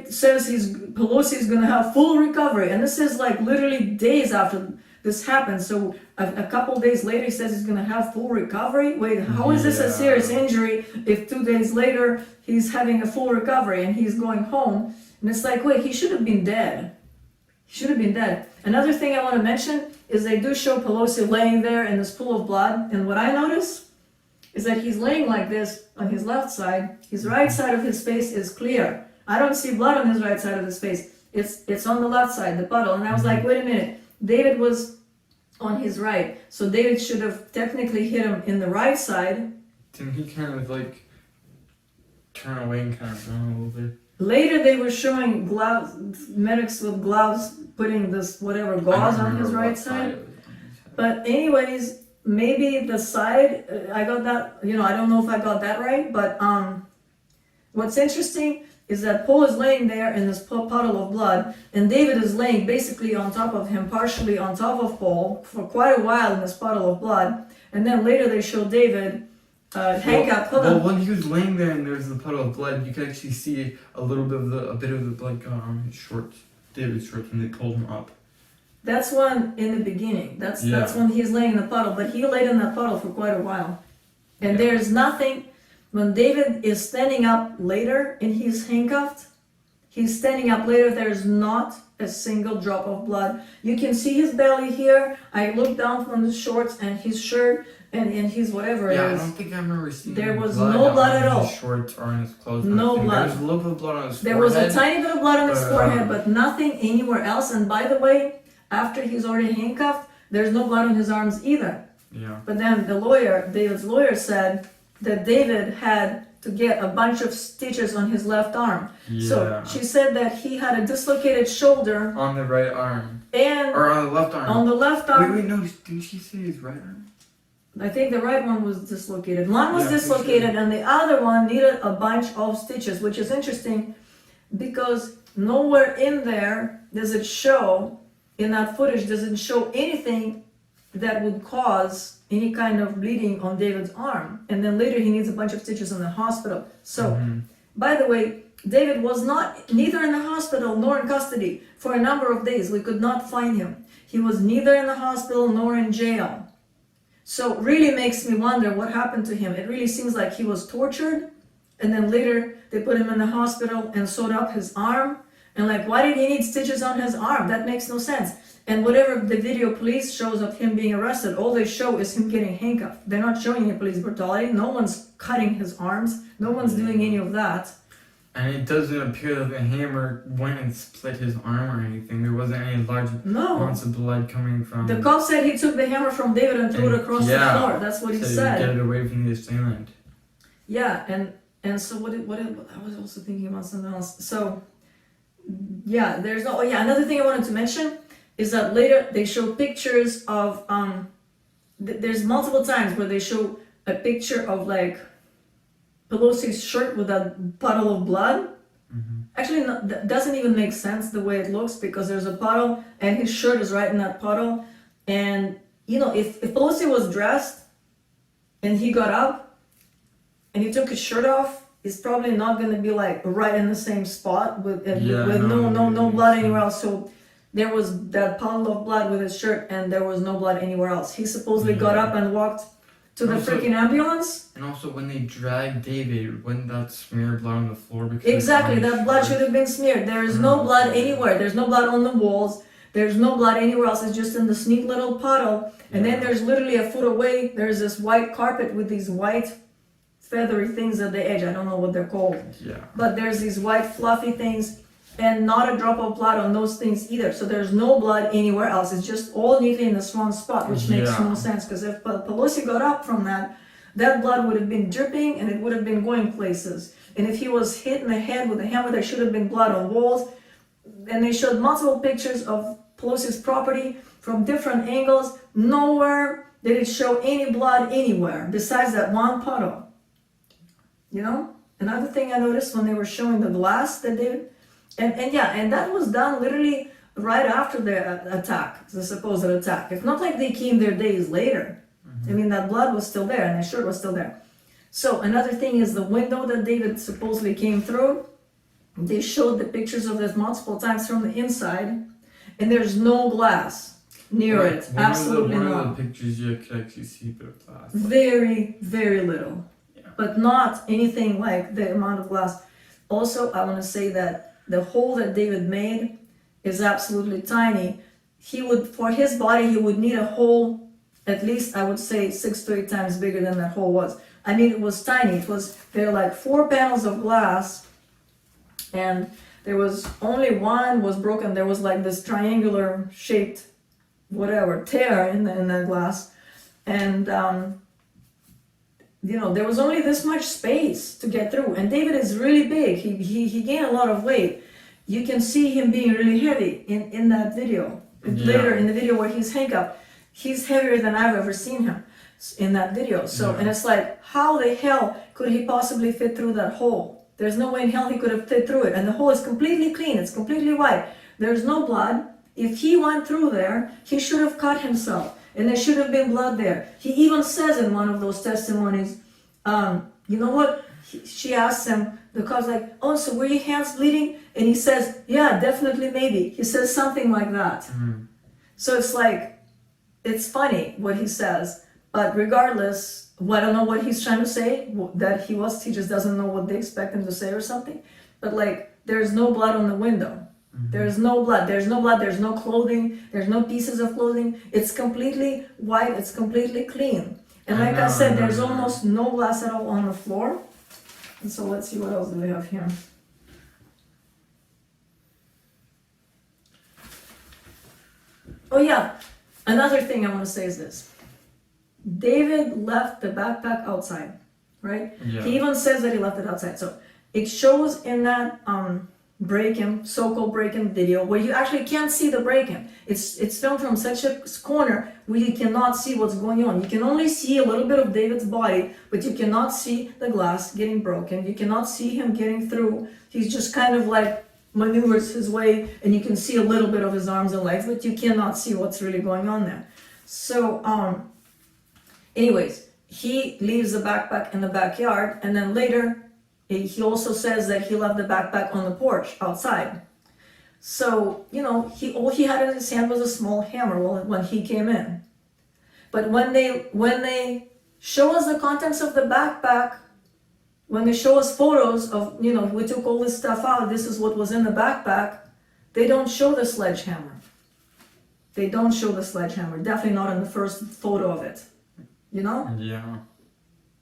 says Pelosi is going to have full recovery. And this is like literally days after this happened. So a couple days later, he says he's going to have full recovery. Wait, how is this a serious injury if 2 days later he's having a full recovery and he's going home? And it's like, wait, he should have been dead. He should have been dead. Another thing I want to mention is they do show Pelosi laying there in this pool of blood. And what I notice is that he's laying like this on his left side. His right side of his face is clear. I don't see blood on his right side of his face. It's on the left side, the puddle. And I was like, wait a minute. David was on his right. So David should have technically hit him in the right side. Didn't he kind of like turn away and kind of run a little bit? Later they were showing gloves, medics with gloves putting this whatever gauze on his right side. But anyways, maybe the side, I got that, I don't know if I got that right, but what's interesting is that Paul is laying there in this puddle of blood, and David is laying basically on top of him, partially on top of Paul, for quite a while in this puddle of blood. And then later they show David handcuffed. Well, when he was laying there and there's the puddle of blood, you could actually see a bit of the blood going on his shorts, David's shorts, when they pulled him up. That's one in the beginning. That's when he's laying in the puddle, but he laid in that puddle for quite a while. And there's nothing. When David is standing up later and he's handcuffed, he's standing up later, there's not a single drop of blood. You can see his belly here. I looked down from his shorts and his shirt and his whatever it is. Yeah, I don't think I remember seeing there was no blood at all. His shorts or on his clothes. No blood. There was a little bit of blood on his forehead. There was a tiny bit of blood on his forehead, but nothing anywhere else. And by the way, after he's already handcuffed, there's no blood on his arms either. Yeah. But then David's lawyer said that David had to get a bunch of stitches on his left arm. Yeah. So she said that he had a dislocated shoulder. On the right arm. Or on the left arm. On the left arm. Wait, no, didn't she say his right arm? I think the right one was dislocated. One was dislocated and the other one needed a bunch of stitches, which is interesting because nowhere in there does it show, in that footage, does it show anything that would cause any kind of bleeding on David's arm. And then later he needs a bunch of stitches in the hospital. So, by the way, David was neither in the hospital nor in custody for a number of days. We could not find him. He was neither in the hospital nor in jail. So it really makes me wonder what happened to him. It really seems like he was tortured, and then later they put him in the hospital and sewed up his arm. And like, why did he need stitches on his arm? That makes no sense. And whatever the video police shows of him being arrested, all they show is him getting handcuffed. They're not showing any police brutality. No one's cutting his arms. No one's doing any of that. And it doesn't appear that the hammer went and split his arm or anything. There wasn't any large amounts of blood coming from... The cop said he took the hammer from David and threw it across the floor. That's what he said. Get it away from the assailant. Yeah, and so what I was also thinking about something else. So, yeah, another thing I wanted to mention is that later they show pictures of, there's multiple times where they show a picture of like Pelosi's shirt with that puddle of blood. Actually, that doesn't even make sense the way it looks because there's a puddle and his shirt is right in that puddle. And, if Pelosi was dressed and he got up and he took his shirt off, it's probably not going to be like right in the same spot with no blood anywhere else. So there was that puddle of blood with his shirt and there was no blood anywhere else. He supposedly got up and walked to the freaking ambulance. And also when they dragged David, wouldn't that smear blood on the floor? Exactly, that blood should have been smeared. There is no blood anywhere. There's no blood on the walls. There's no blood anywhere else. It's just in this neat little puddle. And then there's literally a foot away, there's this white carpet with these white feathery things at the edge. I don't know what they're called. Yeah. But there's these white fluffy things and not a drop of blood on those things either. So there's no blood anywhere else. It's just all neatly in this one spot, which makes no sense. Because if Pelosi got up from that blood would have been dripping and it would have been going places. And if he was hit in the head with a hammer, there should have been blood on walls. And they showed multiple pictures of Pelosi's property from different angles. Nowhere did it show any blood anywhere besides that one puddle. Another thing I noticed when they were showing the glass that David, and that was done literally right after the attack, the supposed attack. It's not like they came there days later. I mean, that blood was still there and the shirt was still there. So another thing is the window that David supposedly came through. They showed the pictures of this multiple times from the inside, and there's no glass near it. Absolutely one not. of the pictures you could actually see a bit of glass. Very, very little. Yeah. But not anything like the amount of glass. Also, I want to say that the hole that David made is absolutely tiny. He would, for his body, he would need a hole at least, I would say, 6 to 8 times bigger than that hole was. I mean, it was tiny. There were like 4 panels of glass, and there was only one was broken. There was like this triangular shaped whatever tear in the glass, and there was only this much space to get through. And David is really big. He gained a lot of weight. You can see him being really heavy in that video. Later in the video where he's handcuffed, he's heavier than I've ever seen him in that video. So and it's like, how the hell could he possibly fit through that hole? There's no way in hell he could have fit through it. And the hole is completely clean. It's completely white. There's no blood. If he went through there, he should have cut himself, and there should have been blood there. He even says in one of those testimonies, you know what? She asks him, the cop's like, oh, so were your hands bleeding? And he says, yeah, definitely, maybe. He says something like that. Mm. So it's like, it's funny what he says, but regardless, I don't know what he's trying to say, that he just doesn't know what they expect him to say or something. But like, there's no blood on the window. Mm-hmm. There's no blood, there's no clothing, there's no pieces of clothing. It's completely white, it's completely clean. And like I said, there's almost no glass at all on the floor. And so let's see what else do we have here. Oh yeah, another thing I want to say is this. David left the backpack outside, right? Yeah. He even says that he left it outside. So it shows in that so-called break-in video where you actually can't see the break-in. It's filmed from such a corner where you cannot see what's going on. You can only see a little bit of David's body, but you cannot see the glass getting broken. You cannot see him getting through. He's just kind of like maneuvers his way, and you can see a little bit of his arms and legs, but you cannot see what's really going on there. So anyways, he leaves the backpack in the backyard, and then later he also says that he left the backpack on the porch outside. So, all he had in his hand was a small hammer when he came in. But when they show us the contents of the backpack, when they show us photos of, we took all this stuff out, this is what was in the backpack, they don't show the sledgehammer. They don't show the sledgehammer, definitely not in the first photo of it, Yeah.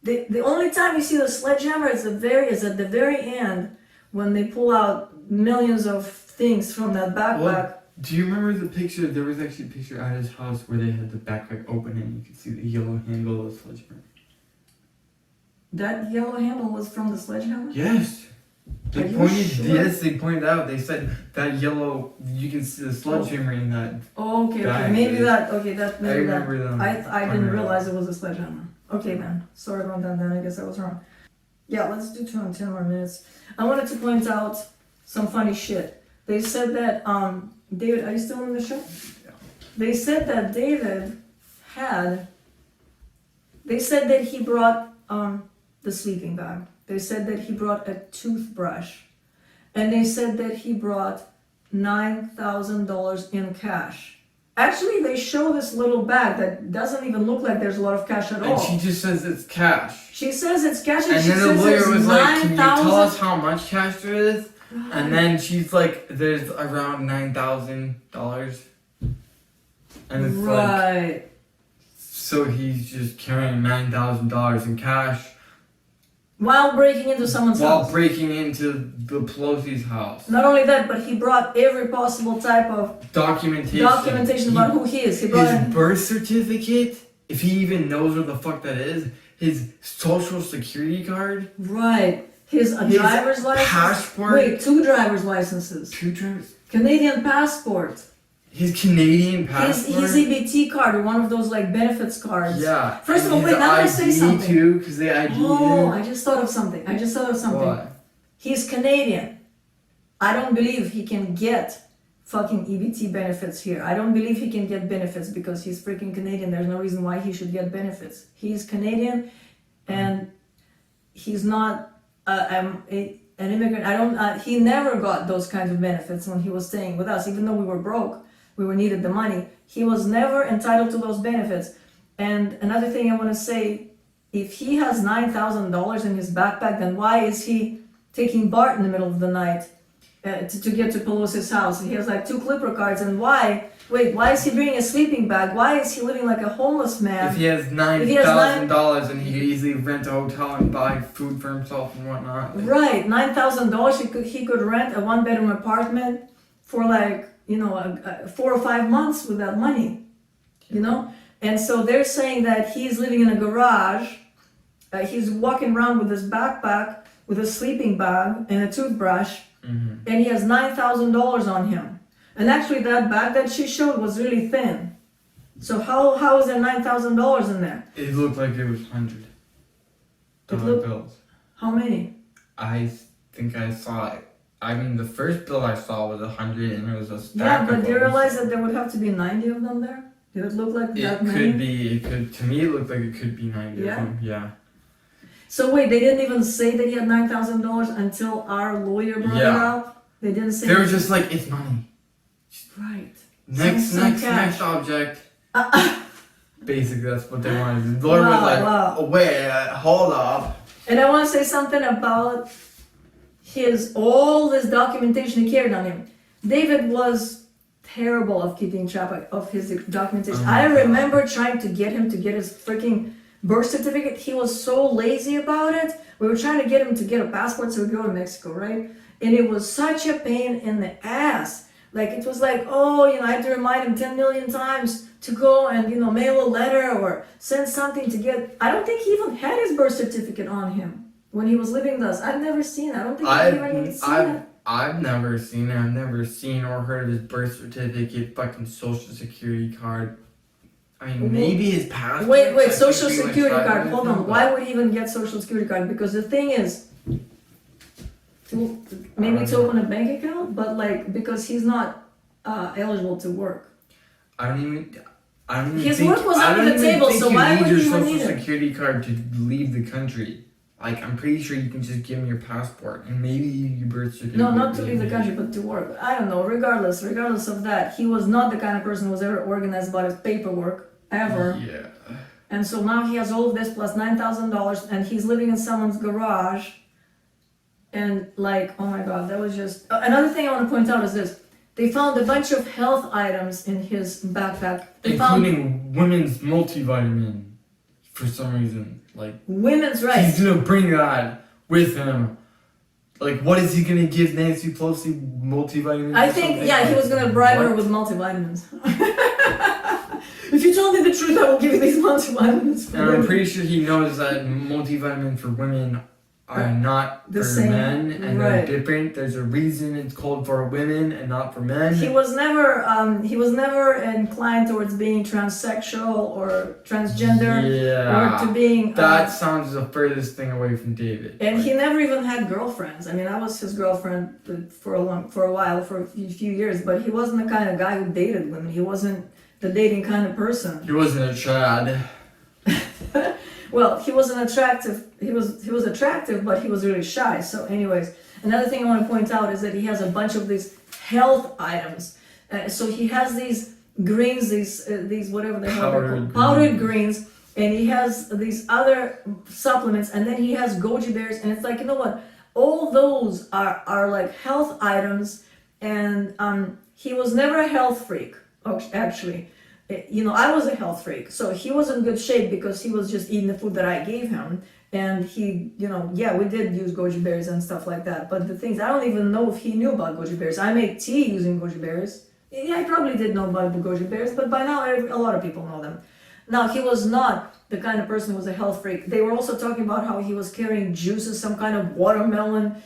The only time you see the sledgehammer is at the very end when they pull out millions of things from that backpack. Well, do you remember the picture? There was actually a picture at his house where they had the backpack open and you could see the yellow handle of the sledgehammer. That yellow handle was from the sledgehammer? Yes. Are you sure? Yes, they pointed out. They said that yellow, you can see the sledgehammer in that. Oh, okay, bag. maybe that. I remember them. I didn't realize it was a sledgehammer. Okay, man. Sorry about that. Then I guess I was wrong. Yeah, let's do 10 more minutes. I wanted to point out some funny shit. They said that David. Are you still on the show? Yeah. They said that David had. They said that he brought the sleeping bag. They said that he brought a toothbrush, and they said that he brought $9,000 in cash. Actually, they show this little bag that doesn't even look like there's a lot of cash at all. And she just says it's cash. She says it's cash, And she then says the lawyer it's was like, can you tell us $9,000. how much cash there is? And then she's like, there's around $9,000. And it's like, Right. so he's just carrying $9,000 in cash While breaking into someone's while house. breaking into the Pelosi's house. Not only that, but he brought every possible type of Documentation about who he is. He brought his in birth certificate, if he even knows what the fuck that is, his social security card, right. His driver's license. passport. Wait, 2 driver's licenses. 2 drivers. Canadian passport. His Canadian passport. His EBT card, or one of those like benefits cards. Yeah. First of all, and wait, his now I say ID something. too, because they ID Oh, you. I just thought of something. What? He's Canadian. I don't believe he can get fucking EBT benefits here. I don't believe he can get benefits because he's freaking Canadian. There's no reason why he should get benefits. He's Canadian, and he's not an immigrant. I don't. He never got those kinds of benefits when he was staying with us, even though we were broke. We were needed the money. He was never entitled to those benefits. And another thing I want to say, if he has $9,000 in his backpack, then why is he taking BART in the middle of the night to get to Pelosi's house? He has like 2 Clipper cards, and why? Wait, why is he bringing a sleeping bag? Why is he living like a homeless man? If he has $9,000 and he could easily rent a hotel and buy food for himself and whatnot. Right, $9,000 he could rent a 1-bedroom apartment for like, 4 or 5 months with that money, And so they're saying that he's living in a garage. He's walking around with his backpack, with a sleeping bag and a toothbrush, and he has $9,000 on him. And actually, that bag that she showed was really thin. So how is there $9,000 in there? It looked like it was $100 bills. How many? I think I saw it. I mean, the first bill I saw was 100, and it was a stack. Yeah, but of do you those. realize that there would have to be 90 of them there? Did it look like that many? It could. To me, it looked like it could be 90 Yeah? of them. Yeah. So wait, they didn't even say that he had $9,000 until our lawyer brought it up? They didn't say They were anything? just like, it's money. Right. Next object. Basically, that's what they wanted. The lawyer was like, Wow. oh, wait, hold up. And I want to say something about all this documentation he carried on him. David was terrible of keeping track of his documentation. Oh my I God. remember trying to get him to get his freaking birth certificate. He was so lazy about it. We were trying to get him to get a passport so we go to Mexico, right? And it was such a pain in the ass. Like, it was like, I had to remind him 10 million times to go and, mail a letter or send something to get. I don't think he even had his birth certificate on him when he was living with us. I've never seen it. I don't think I've even seen it. I've never seen it. I've never seen or heard of his birth certificate, fucking social security card. I mean, maybe his passport. Wait, social security card. Hold on. Why would he even get social security card? Because the thing is, to open a bank account, but because he's not eligible to work. I don't even His think, work was under the table, so why would he even need your social it? security card to leave the country? Like, I'm pretty sure you can just give him your passport and maybe your birth certificate. No, not to leave the country, but to work. I don't know. Regardless of that, he was not the kind of person who was ever organized about his paperwork, ever. Yeah. And so now he has all of this plus $9,000, and he's living in someone's garage. And oh my God, that was just... Another thing I want to point out is this. They found a bunch of health items in his backpack. Including women's multivitamin, for some reason. Women's rights. He's gonna bring that with him. What is he gonna give Nancy Pelosi multivitamins? I think, he was gonna bribe her with multivitamins. If you tell me the truth, I will give you these multivitamins. And I'm pretty sure he knows that multivitamins for women are not the for same, men, and right. they're different. There's a reason it's called for women and not for men. He was never inclined towards being transsexual or transgender or to being. That sounds the furthest thing away from David. And he never even had girlfriends. I mean, I was his girlfriend for a few years, but he wasn't the kind of guy who dated women. He wasn't the dating kind of person. He wasn't a Chad. Well, he wasn't attractive. He was attractive, but he was really shy. So, anyways, another thing I want to point out is that he has a bunch of these health items. So he has these greens, these whatever the hell they're called, powdered greens, and he has these other supplements, and then he has goji berries, and it's like, you know what? All those are like health items, and he was never a health freak, actually. I was a health freak, so he was in good shape because he was just eating the food that I gave him, and he, we did use goji berries and stuff like that, but the things, I don't even know if he knew about goji berries. I make tea using goji berries. Yeah, I probably did know about the goji berries, but by now a lot of people know them. Now, he was not the kind of person who was a health freak. They were also talking about how he was carrying juices, some kind of watermelon,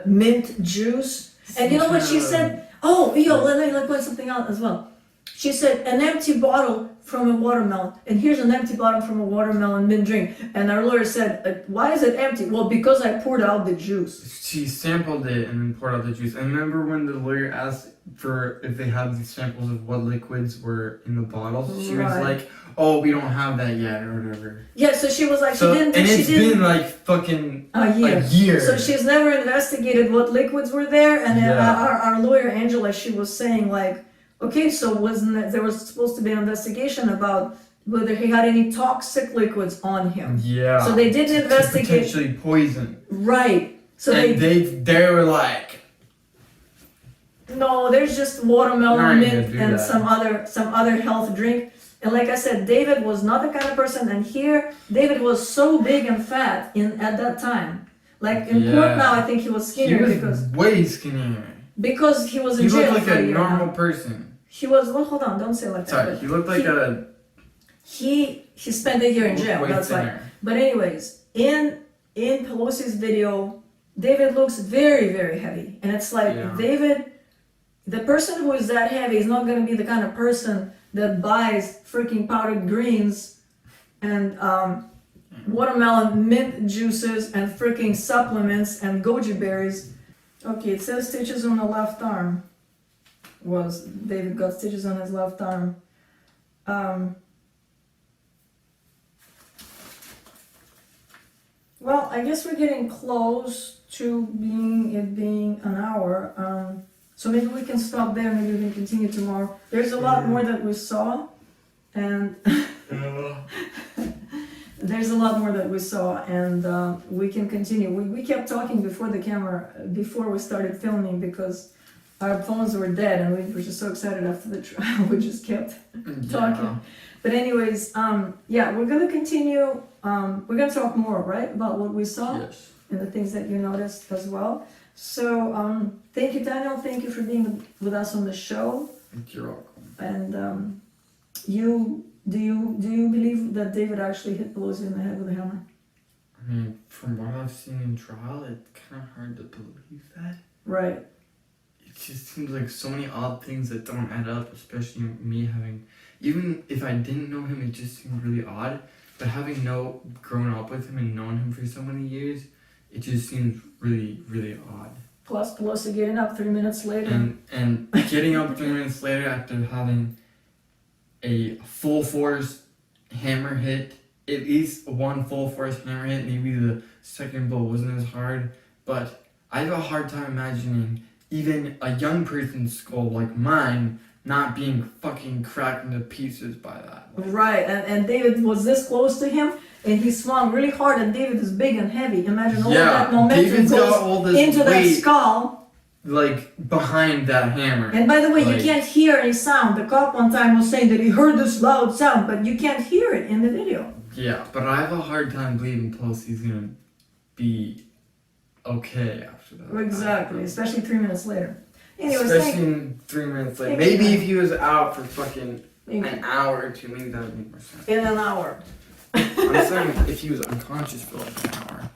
mint juice, and you know what she said? Oh, let me point something out as well. She said, an empty bottle from a watermelon. And here's an empty bottle from a watermelon mint drink. And our lawyer said, why is it empty? Well, because I poured out the juice. She sampled it and then poured out the juice. I remember when the lawyer asked for if they had these samples of what liquids were in the bottles. She was like, oh, we don't have that yet, or whatever. Yeah, so she was like, so, she didn't. And she it's didn't, been like fucking a year. So she's never investigated what liquids were there. And then Yeah. our lawyer, Angela, she was saying like, okay, so there was supposed to be an investigation about whether he had any toxic liquids on him. Yeah. So they didn't investigate. Potentially poison. Right. So and they were like, no, there's just watermelon mint and that. some other health drink. And like I said, David was not the kind of person. And here, David was so big and fat at that time. Like in court now, I think he was skinnier because way skinnier. Because he was in He jail looked for like a a year normal now. person. He was. Well, hold on, don't say like that. Sorry, he looked like He spent a year in jail. way That's thinner. right. But anyways, in Pelosi's video, David looks very, very heavy, and it's like David, the person who is that heavy is not going to be the kind of person that buys freaking powdered greens and watermelon mint juices and freaking supplements and goji berries. Okay, it says stitches on the left arm. David got stitches on his left arm. Well, I guess we're getting close to being an hour. So maybe we can stop there. Maybe we can continue tomorrow. There's a lot more that we saw, and there's a lot more that we saw, and we can continue. We kept talking before the camera, before we started filming, because our phones were dead, and we were just so excited after the trial. We just kept talking. But anyways, we're gonna continue. We're gonna talk more, right, about what we saw and the things that you noticed as well. So thank you, Daniel. Thank you for being with us on the show. You're welcome. And do you believe that David actually hit Pelosi in the head with a hammer? I mean, from what I've seen in trial, it's kind of hard to believe that. Right. It just seems like so many odd things that don't add up, especially me having, even if I didn't know him, it just seemed really odd. But having grown up with him and known him for so many years, it just seems really, really odd. Plus Pelosi getting up 3 minutes later. And getting up 3 minutes later after having a full force hammer hit, at least one full force hammer hit, maybe the second blow wasn't as hard, but I have a hard time imagining even a young person's skull like mine not being fucking cracked into pieces by that. Right, and David was this close to him, and he swung really hard, and David is big and heavy. Imagine all of that momentum David's goes got all this into that weight, skull. like, behind that hammer. And by the way, you can't hear any sound. The cop one time was saying that he heard this loud sound, but you can't hear it in the video. Yeah, but I have a hard time believing Pelosi's gonna be okay after that. Exactly, especially 3 minutes later. Anyways, especially 3 minutes later. Maybe if he was out for fucking an hour or two, maybe that would make more sense. In an hour. I'm saying if he was unconscious for like an hour.